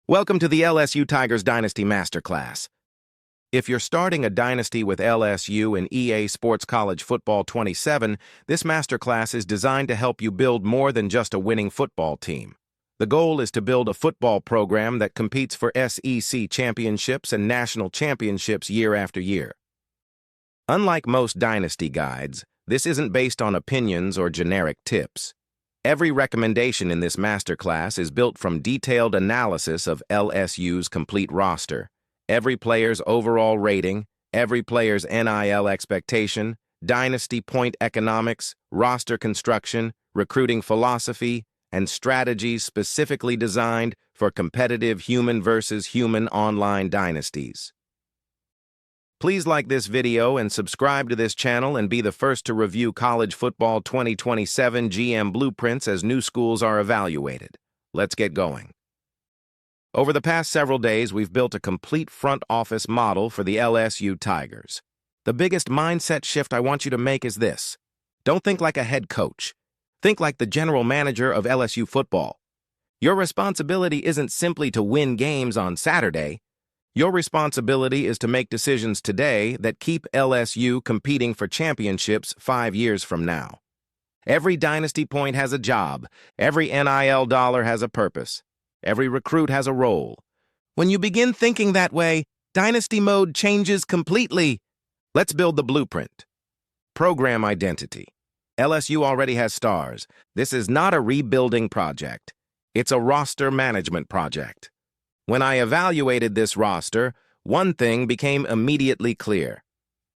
Welcome to the LSU Tigers Dynasty Masterclass. If you're starting a dynasty with LSU in EA Sports College Football 27, this masterclass is designed to help you build more than just a winning football team. The goal is to build a football program that competes for SEC championships and national championships year after year. Unlike most dynasty guides, this isn't based on opinions or generic tips. Every recommendation in this masterclass is built from detailed analysis of LSU's complete roster, every player's overall rating, every player's NIL expectation, dynasty point economics, roster construction, recruiting philosophy, and strategies specifically designed for competitive human versus human online dynasties. Please like this video and subscribe to this channel and be the first to review College Football 2027 GM blueprints as new schools are evaluated. Let's get going. Over the past several days, we've built a complete front office model for the LSU Tigers. The biggest mindset shift I want you to make is this. Don't think like a head coach. Think like the general manager of LSU football. Your responsibility isn't simply to win games on Saturday. Your responsibility is to make decisions today that keep LSU competing for championships 5 years from now. Every dynasty point has a job. Every NIL dollar has a purpose. Every recruit has a role. When you begin thinking that way, dynasty mode changes completely. Let's build the blueprint. Program identity. LSU already has stars. This is not a rebuilding project. It's a roster management project. When I evaluated this roster, one thing became immediately clear.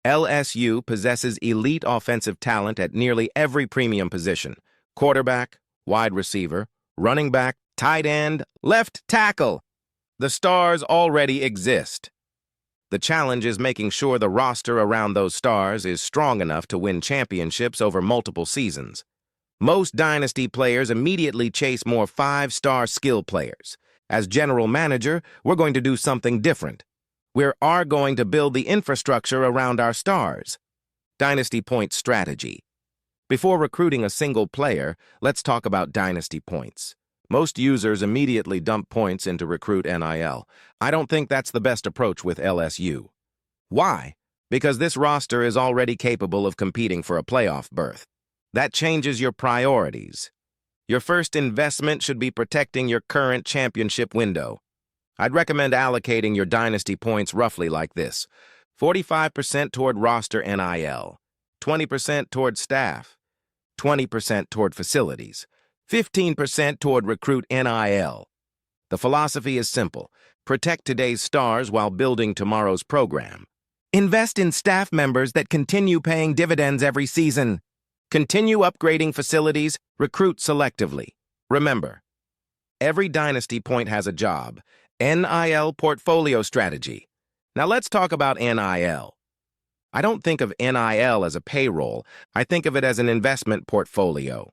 LSU possesses elite offensive talent at nearly every premium position: quarterback, wide receiver, running back, tight end, left tackle. The stars already exist. The challenge is making sure the roster around those stars is strong enough to win championships over multiple seasons. Most dynasty players immediately chase more 5-star skill players. As general manager, we're going to do something different. We are going to build the infrastructure around our stars. Dynasty point strategy. Before recruiting a single player, let's talk about dynasty points. Most users immediately dump points into recruit NIL. I don't think that's the best approach with LSU. Why? Because this roster is already capable of competing for a playoff berth. That changes your priorities. Your first investment should be protecting your current championship window. I'd recommend allocating your dynasty points roughly like this: 45% toward roster NIL, 20% toward staff, 20% toward facilities, 15% toward recruit NIL. The philosophy is simple: protect today's stars while building tomorrow's program. Invest in staff members that continue paying dividends every season. Continue upgrading facilities, recruit selectively. Remember, every dynasty point has a job. NIL portfolio strategy. Now let's talk about NIL. I don't think of NIL as a payroll. I think of it as an investment portfolio.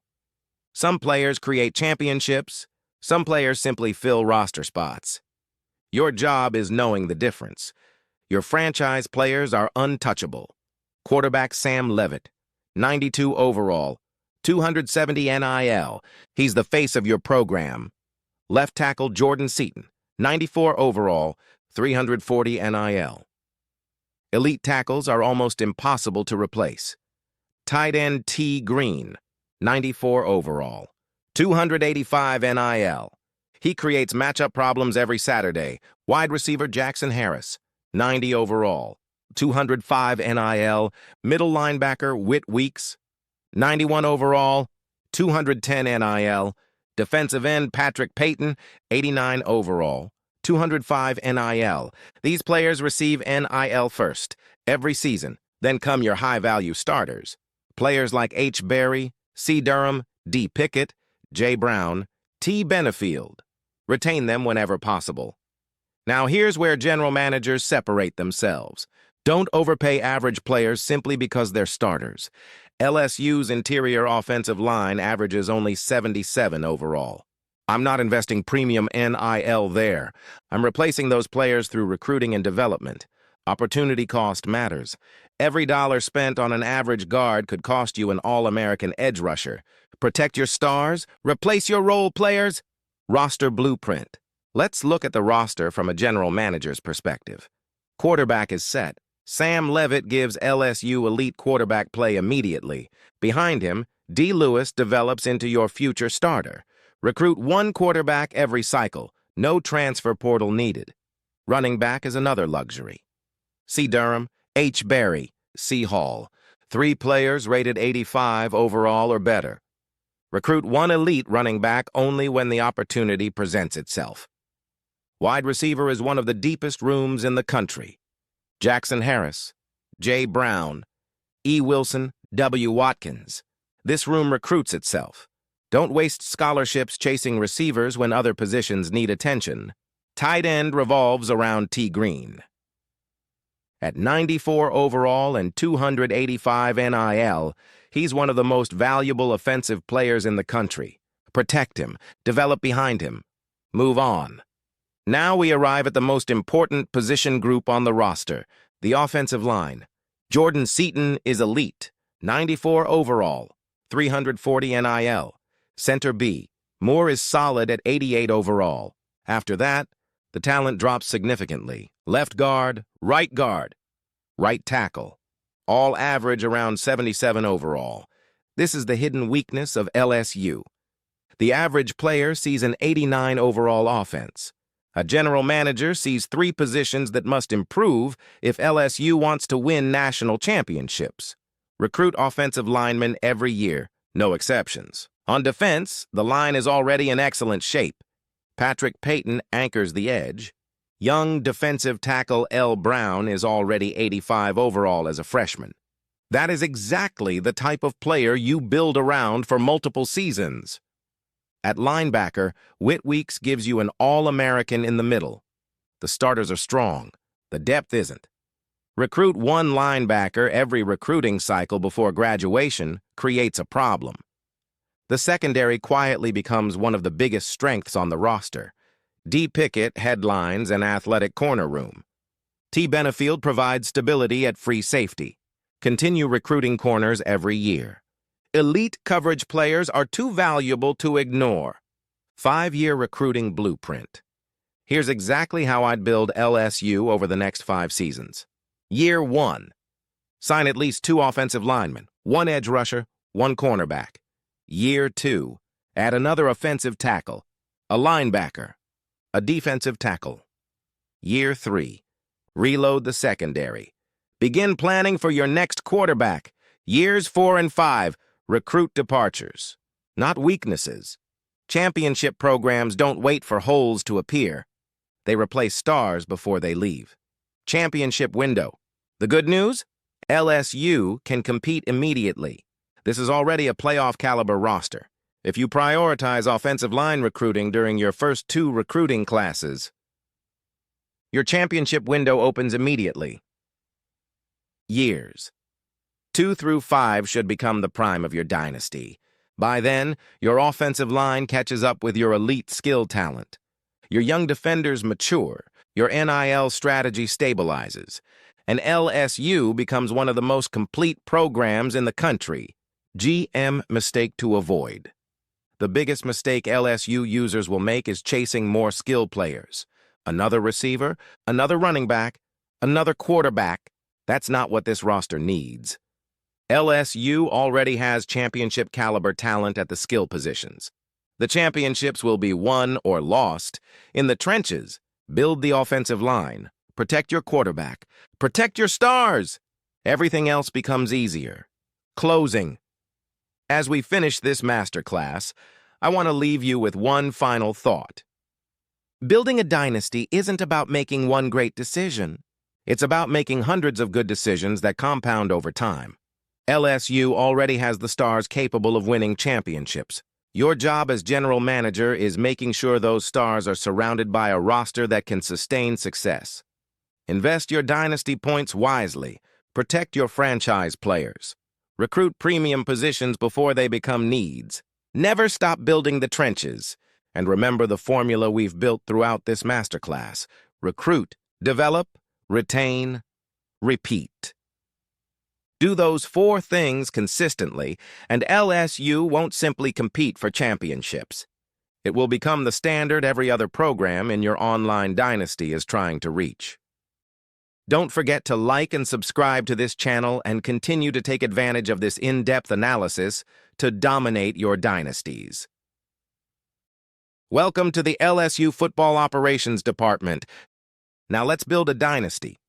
Some players create championships. Some players simply fill roster spots. Your job is knowing the difference. Your franchise players are untouchable. Quarterback Sam Levitt, 92 overall, 270 NIL. He's the face of your program. Left tackle Jordan Seaton, 94 overall, 340 NIL. Elite tackles are almost impossible to replace. Tight end T. Green, 94 overall, 285 NIL. He creates matchup problems every Saturday. Wide receiver Jackson Harris, 90 overall, 205 NIL. Middle linebacker Whit Weeks, 91 overall, 210 NIL. Defensive end Patrick Payton, 89 overall, 205 NIL. These players receive NIL first, every season. Then come your high-value starters. Players like H. Berry, C. Durham, D. Pickett, J. Brown, T. Benefield. Retain them whenever possible. Now here's where general managers separate themselves. Don't overpay average players simply because they're starters. LSU's interior offensive line averages only 77 overall. I'm not investing premium NIL there. I'm replacing those players through recruiting and development. Opportunity cost matters. Every dollar spent on an average guard could cost you an All-American edge rusher. Protect your stars, replace your role players. Roster blueprint. Let's look at the roster from a general manager's perspective. Quarterback is set. Sam Levitt gives LSU elite quarterback play immediately. Behind him, D. Lewis develops into your future starter. Recruit one quarterback every cycle. No transfer portal needed. Running back is another luxury. C. Durham, H. Berry, C. Hall. 3 players rated 85 overall or better. Recruit one elite running back only when the opportunity presents itself. Wide receiver is one of the deepest rooms in the country. Jackson Harris, J. Brown, E. Wilson, W. Watkins. This room recruits itself. Don't waste scholarships chasing receivers when other positions need attention. Tight end revolves around T. Green. At 94 overall and 285 NIL, he's one of the most valuable offensive players in the country. Protect him, develop behind him, move on. Now we arrive at the most important position group on the roster, the offensive line. Jordan Seaton is elite, 94 overall, 340 NIL. Center B. Moore is solid at 88 overall. After that, the talent drops significantly. Left guard, right tackle. All average around 77 overall. This is the hidden weakness of LSU. The average player sees an 89 overall offense. A general manager sees 3 positions that must improve if LSU wants to win national championships. Recruit offensive linemen every year, no exceptions. On defense, the line is already in excellent shape. Patrick Payton anchors the edge. Young defensive tackle L. Brown is already 85 overall as a freshman. That is exactly the type of player you build around for multiple seasons. At linebacker, Whit Weeks gives you an All-American in the middle. The starters are strong. The depth isn't. Recruit one linebacker every recruiting cycle before graduation creates a problem. The secondary quietly becomes one of the biggest strengths on the roster. D. Pickett headlines an athletic corner room. T. Benefield provides stability at free safety. Continue recruiting corners every year. Elite coverage players are too valuable to ignore. 5-year recruiting blueprint. Here's exactly how I'd build LSU over the next 5 seasons. Year 1. Sign at least 2 offensive linemen, 1 edge rusher, 1 cornerback. Year 2. Add another offensive tackle, a linebacker, a defensive tackle. Year 3. Reload the secondary. Begin planning for your next quarterback. Years 4 and 5. Recruit departures, not weaknesses. Championship programs don't wait for holes to appear. They replace stars before they leave. Championship window. The good news? LSU can compete immediately. This is already a playoff-caliber roster. If you prioritize offensive line recruiting during your first 2 recruiting classes, your championship window opens immediately. Years. 2 through 5 should become the prime of your dynasty. By then, your offensive line catches up with your elite skill talent. Your young defenders mature. Your NIL strategy stabilizes. And LSU becomes one of the most complete programs in the country. GM mistake to avoid. The biggest mistake LSU users will make is chasing more skill players. Another receiver, another running back, another quarterback. That's not what this roster needs. LSU already has championship-caliber talent at the skill positions. The championships will be won or lost. In the trenches, build the offensive line. Protect your quarterback. Protect your stars. Everything else becomes easier. Closing. As we finish this masterclass, I want to leave you with one final thought. Building a dynasty isn't about making one great decision. It's about making hundreds of good decisions that compound over time. LSU already has the stars capable of winning championships. Your job as general manager is making sure those stars are surrounded by a roster that can sustain success. Invest your dynasty points wisely. Protect your franchise players. Recruit premium positions before they become needs. Never stop building the trenches. And remember the formula we've built throughout this masterclass. Recruit, develop, retain, repeat. Do those 4 things consistently, and LSU won't simply compete for championships. It will become the standard every other program in your online dynasty is trying to reach. Don't forget to like and subscribe to this channel and continue to take advantage of this in-depth analysis to dominate your dynasties. Welcome to the LSU Football Operations Department. Now let's build a dynasty.